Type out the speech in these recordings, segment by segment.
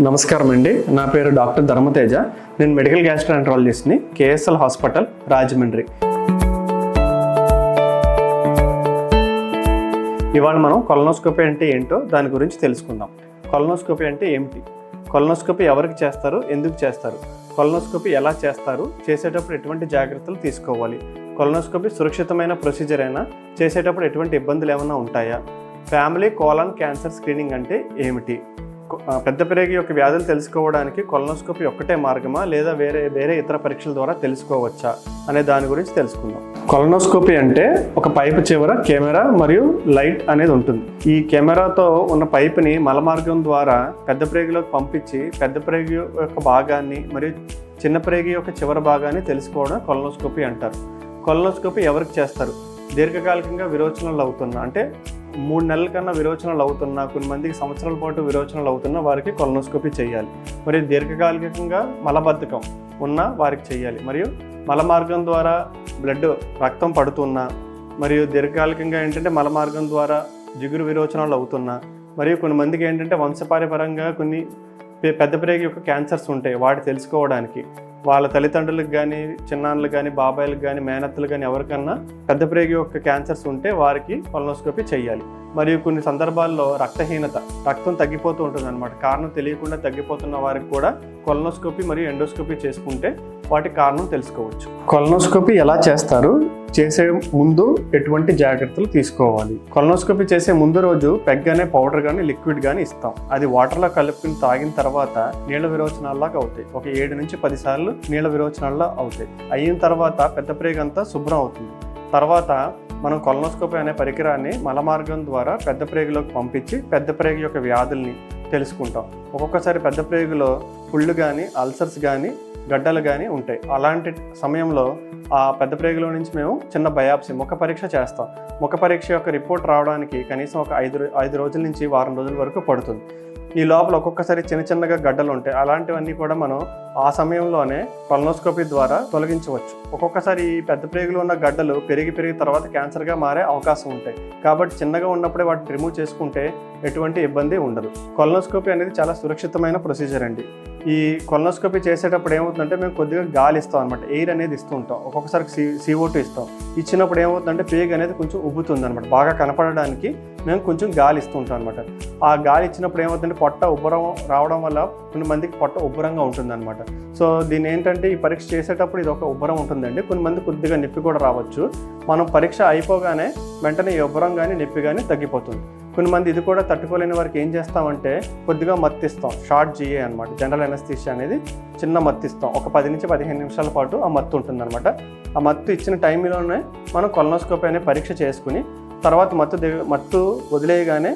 నమస్కారం అండి. నా పేరు డాక్టర్ ధర్మతేజ. నేను మెడికల్ గ్యాస్ట్రోఎంటరాలజిస్ట్ని, కేఎస్ఎల్ హాస్పిటల్, రాజమండ్రి. ఇవాళ మనం కొలనోస్కోపీ అంటే ఏంటో దాని గురించి తెలుసుకుందాం. కొలనోస్కోపీ అంటే ఏమిటి, కొలనోస్కోపీ ఎవరికి చేస్తారు, ఎందుకు చేస్తారు, కొలనోస్కోపీ ఎలా చేస్తారు, చేసేటప్పుడు ఎటువంటి జాగ్రత్తలు తీసుకోవాలి, కొలనోస్కోపీ సురక్షితమైన ప్రొసీజర్ అయినా, చేసేటప్పుడు ఎటువంటి ఇబ్బందులు ఏమైనా ఉంటాయా, ఫ్యామిలీ కోలన్ క్యాన్సర్ స్క్రీనింగ్ అంటే ఏమిటి, పెద్ద ప్రేగు యొక్క వ్యాధులు తెలుసుకోవడానికి కొలనోస్కోపీ ఒక్కటే మార్గమా లేదా వేరే ఇతర పరీక్షల ద్వారా తెలుసుకోవచ్చా అనే దాని గురించి తెలుసుకుందాం. కొలనోస్కోపీ అంటే ఒక పైపు చివర కెమెరా మరియు లైట్ అనేది ఉంటుంది. ఈ కెమెరాతో ఉన్న పైపుని మలమార్గం ద్వారా పెద్ద ప్రేగులోకి పంపించి పెద్ద ప్రేగు యొక్క భాగాన్ని మరియు చిన్న ప్రేగు యొక్క చివరి భాగాన్ని తెలుసుకోవడం కొలనోస్కోపీ అంటారు. కొలనోస్కోపీ ఎవరికి చేస్తారు? దీర్ఘకాలికంగా విరోచనాలు అవుతున్నా, అంటే 3 నెలల కన్నా విరోచనాలు అవుతున్నా, కొన్ని మందికి సంవత్సరాల పాటు విరోచనాలు అవుతున్నా వారికి కొలనోస్కోపీ చేయాలి. మరియు దీర్ఘకాలికంగా మలబద్ధకం ఉన్న వారికి చేయాలి. మరియు మల మార్గం ద్వారా రక్తం పడుతున్నా, మరియు దీర్ఘకాలికంగా ఏంటంటే మల మార్గం ద్వారా జిగురు విరోచనాలు అవుతున్నా, మరియు కొన్ని మందికి ఏంటంటే వంశపారంపర్యంగా కొన్ని పెద్ద ప్రేగు యొక్క క్యాన్సర్స్ ఉంటాయి. వాటి తెలుసుకోవడానికి వాళ్ళ తల్లిదండ్రులకు కానీ, చిన్నాన్నలకు కానీ, బాబాయిలకు కానీ, మేనత్తలు కానీ ఎవరికన్నా పెద్ద ప్రేగు యొక్క క్యాన్సర్స్ ఉంటే వారికి కొలనోస్కోపీ చేయాలి. మరియు కొన్ని సందర్భాల్లో రక్తహీనత, రక్తం తగ్గిపోతూ ఉంటుంది అనమాట. కారణం తెలియకుండా తగ్గిపోతున్న వారికి కూడా కొలనోస్కోపీ మరియు ఎండోస్కోపీ చేసుకుంటే వాటి కారణం తెలుసుకోవచ్చు. కొలనోస్కోపీ ఎలా చేస్తారు, చేసే ముందు ఎటువంటి జాగ్రత్తలు తీసుకోవాలి? కొలనోస్కోపీ చేసే ముందు రోజు పెగ్ అనే పౌడర్ కానీ లిక్విడ్ కానీ ఇస్తాం. అది వాటర్లో కలుపుకుని తాగిన తర్వాత నీళ్ళ విరోచనాల్లాగా అవుతాయి. ఒక 7 నుంచి 10 సార్లు నీళ్ళ విరోచనాల్లో అవుతాయి. అయిన తర్వాత పెద్ద ప్రేగు అంతా శుభ్రం అవుతుంది. తర్వాత మనం కొలనోస్కోపీ అనే పరికరాన్ని మలమార్గం ద్వారా పెద్ద ప్రేగులోకి పంపించి పెద్ద ప్రేగు యొక్క వ్యాధుల్ని తెలుసుకుంటాం. ఒక్కొక్కసారి పెద్ద ప్రేగులో పుళ్ళు కానీ, అల్సర్స్ కానీ, గడ్డలు కానీ ఉంటాయి. అలాంటి సమయంలో ఆ పెద్ద ప్రేగులో నుంచి మేము చిన్న బయాప్సీ ముఖ పరీక్ష చేస్తాం. ముఖ పరీక్ష యొక్క రిపోర్ట్ రావడానికి కనీసం ఒక 5 రోజుల నుంచి వారం రోజుల వరకు పడుతుంది. ఈ లోపల ఒక్కొక్కసారి చిన్నగా గడ్డలు ఉంటాయి. అలాంటివన్నీ కూడా మనం ఆ సమయంలోనే కొలనోస్కోపీ ద్వారా తొలగించవచ్చు. ఒక్కొక్కసారి ఈ పెద్ద ప్రేగులో ఉన్న గడ్డలు పెరిగి తర్వాత క్యాన్సర్గా మారే అవకాశం ఉంటాయి. కాబట్టి చిన్నగా ఉన్నప్పుడే వాటిని రిమూవ్ చేసుకుంటే ఎటువంటి ఇబ్బంది ఉండదు. కొలనోస్కోపీ అనేది చాలా సురక్షితమైన ప్రొసీజర్ అండి. ఈ కొలనోస్కోపీ చేసేటప్పుడు ఏమవుతుందంటే మేము కొద్దిగా గాలి ఇస్తాం అనమాట, ఎయిర్ అనేది ఇస్తూ ఉంటాం. ఒక్కొక్కసారి CO2 ఇస్తాం. ఇచ్చినప్పుడు ఏమవుతుందంటే ప్రేగు అనేది కొంచెం ఉబ్బుతుంది అనమాట. బాగా కనపడడానికి మేము కొంచెం గాలి ఇస్తూ ఉంటాం అనమాట. ఆ గాలి ఇచ్చినప్పుడు ఏమవుతుందంటే పొట్ట ఉబ్బరం రావడం వల్ల కొన్ని మందికి పొట్ట ఉబ్బరంగా ఉంటుంది అనమాట. సో దీని ఏంటంటే ఈ పరీక్ష చేసేటప్పుడు ఇది ఒక ఉబ్బరం ఉంటుందండి. కొన్ని మంది కొద్దిగా నొప్పి కూడా రావచ్చు. మనం పరీక్ష అయిపోగానే వెంటనే ఈ ఉబ్బరం కానీ నొప్పి కానీ తగ్గిపోతుంది. కొన్ని మంది ఇది కూడా తట్టుకోలేని వారికి ఏం చేస్తామంటే కొద్దిగా మత్తిస్తాం. షార్ట్ GA అనమాట, జనరల్ ఎనస్థీషియా అనేది చిన్న మత్తిస్తాం. ఒక 10 నుంచి 15 నిమిషాల పాటు ఆ మత్తు ఉంటుంది అనమాట. ఆ మత్తు ఇచ్చిన టైంలోనే మనం కొలనోస్కోపీ అనే పరీక్ష చేసుకుని తర్వాత మత్తు వదిలేయగానే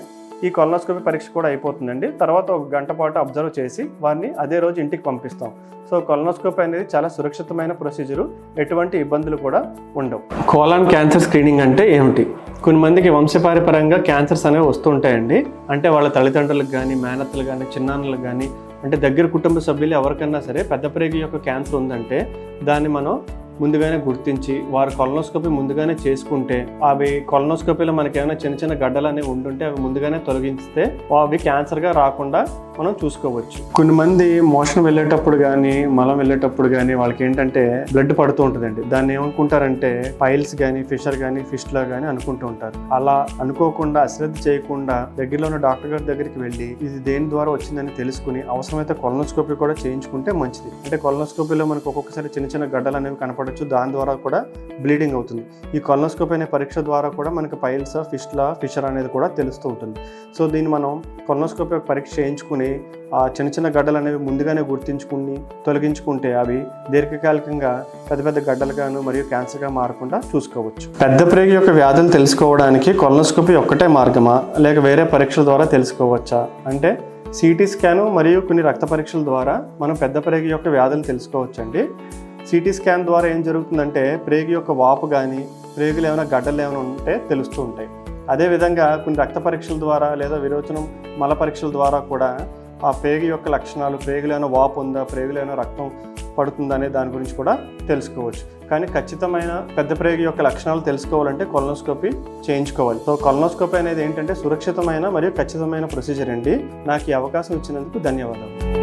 ఈ కొలనోస్కోపీ పరీక్ష కూడా అయిపోతుందండి. తర్వాత 1 గంట పాటు అబ్జర్వ్ చేసి వారిని అదే రోజు ఇంటికి పంపిస్తాం. సో కొలనోస్కోపీ అనేది చాలా సురక్షితమైన ప్రొసీజరు, ఎటువంటి ఇబ్బందులు కూడా ఉండవు. కోలన్ క్యాన్సర్ స్క్రీనింగ్ అంటే ఏమిటి? కొన్ని మందికి వంశపారంపర్యంగా క్యాన్సర్స్ అనేవి వస్తుంటాయండి. అంటే వాళ్ళ తల్లిదండ్రులకు కానీ, మేనత్తలు కానీ, చిన్నాన్నలకు కానీ, అంటే దగ్గర కుటుంబ సభ్యులు ఎవరికన్నా సరే పెద్ద ప్రేగు యొక్క క్యాన్సర్ ఉందంటే దాన్ని మనం ముందుగానే గుర్తించి వారు కొలనోస్కోపీ ముందుగానే చేసుకుంటే అవి కొలనోస్కోపీలో మనకి ఏమైనా చిన్న గడ్డలు అనేవి ఉంటుంటే అవి ముందుగానే తొలగిస్తే అవి క్యాన్సర్గా రాకుండా మనం చూసుకోవచ్చు. కొన్ని మంది మోషన్ వెళ్ళేటప్పుడు కానీ, మలం వెళ్ళేటప్పుడు కానీ వాళ్ళకి ఏంటంటే బ్లడ్ పడుతూ ఉంటుందండి. దాన్ని ఏమనుకుంటారంటే పైల్స్ కానీ, ఫిషర్ కానీ, ఫిస్టులా కానీ అనుకుంటూ ఉంటారు. అలా అనుకోకుండా, అశ్రద్ధ చేయకుండా దగ్గరలో ఉన్న డాక్టర్ గారి దగ్గరికి వెళ్ళి ఇది దేని ద్వారా వచ్చిందని తెలుసుకుని అవసరమైతే కొలనోస్కోపీ కూడా చేయించుకుంటే మంచిది. అంటే కొలనోస్కోపీలో మనకు ఒక్కొక్కసారి చిన్న గడ్డలు అనేవి కనపడవచ్చు. దాని ద్వారా కూడా బ్లీడింగ్ అవుతుంది. ఈ కొలనోస్కోపీ అనే పరీక్ష ద్వారా కూడా మనకి పైల్స్, ఫిషర్ అనేది కూడా తెలుస్తూ ఉంటుంది. సో దీన్ని మనం కొలనోస్కోపీ పరీక్ష చేయించుకుని ఆ చిన్న గడ్డలు అనేవి ముందుగానే గుర్తించుకుని తొలగించుకుంటే అవి దీర్ఘకాలికంగా పెద్ద గడ్డలుగాను మరియు క్యాన్సర్గా మారకుండా చూసుకోవచ్చు. పెద్ద ప్రేగు యొక్క వ్యాధులు తెలుసుకోవడానికి కొలనోస్కోపీ ఒక్కటే మార్గమా లేక వేరే పరీక్షల ద్వారా తెలుసుకోవచ్చా అంటే CT స్కాను మరియు కొన్ని రక్త పరీక్షల ద్వారా మనం పెద్ద ప్రేగు యొక్క వ్యాధులు తెలుసుకోవచ్చండి. CT స్కాన్ ద్వారా ఏం జరుగుతుందంటే ప్రేగు యొక్క వాపు కానీ, ప్రేగులు ఏమైనా గడ్డలు ఏమైనా ఉంటే తెలుస్తూ ఉంటాయి. అదేవిధంగా కొన్ని రక్త పరీక్షల ద్వారా లేదా విరోచనం మల పరీక్షల ద్వారా కూడా ఆ ప్రేగు యొక్క లక్షణాలు, ప్రేగులో ఏమైనా వాపు ఉందా, ప్రేగులో ఏమైనా రక్తం పడుతుందనే దాని గురించి కూడా తెలుసుకోవచ్చు. కానీ ఖచ్చితమైన పెద్ద ప్రేగు యొక్క లక్షణాలు తెలుసుకోవాలంటే కొలనోస్కోపీ చేయించుకోవాలి. సో కొలనోస్కోపీ అనేది ఏంటంటే సురక్షితమైన మరియు ఖచ్చితమైన ప్రొసీజర్ అండి. నాకు ఈ అవకాశం ఇచ్చినందుకు ధన్యవాదాలు.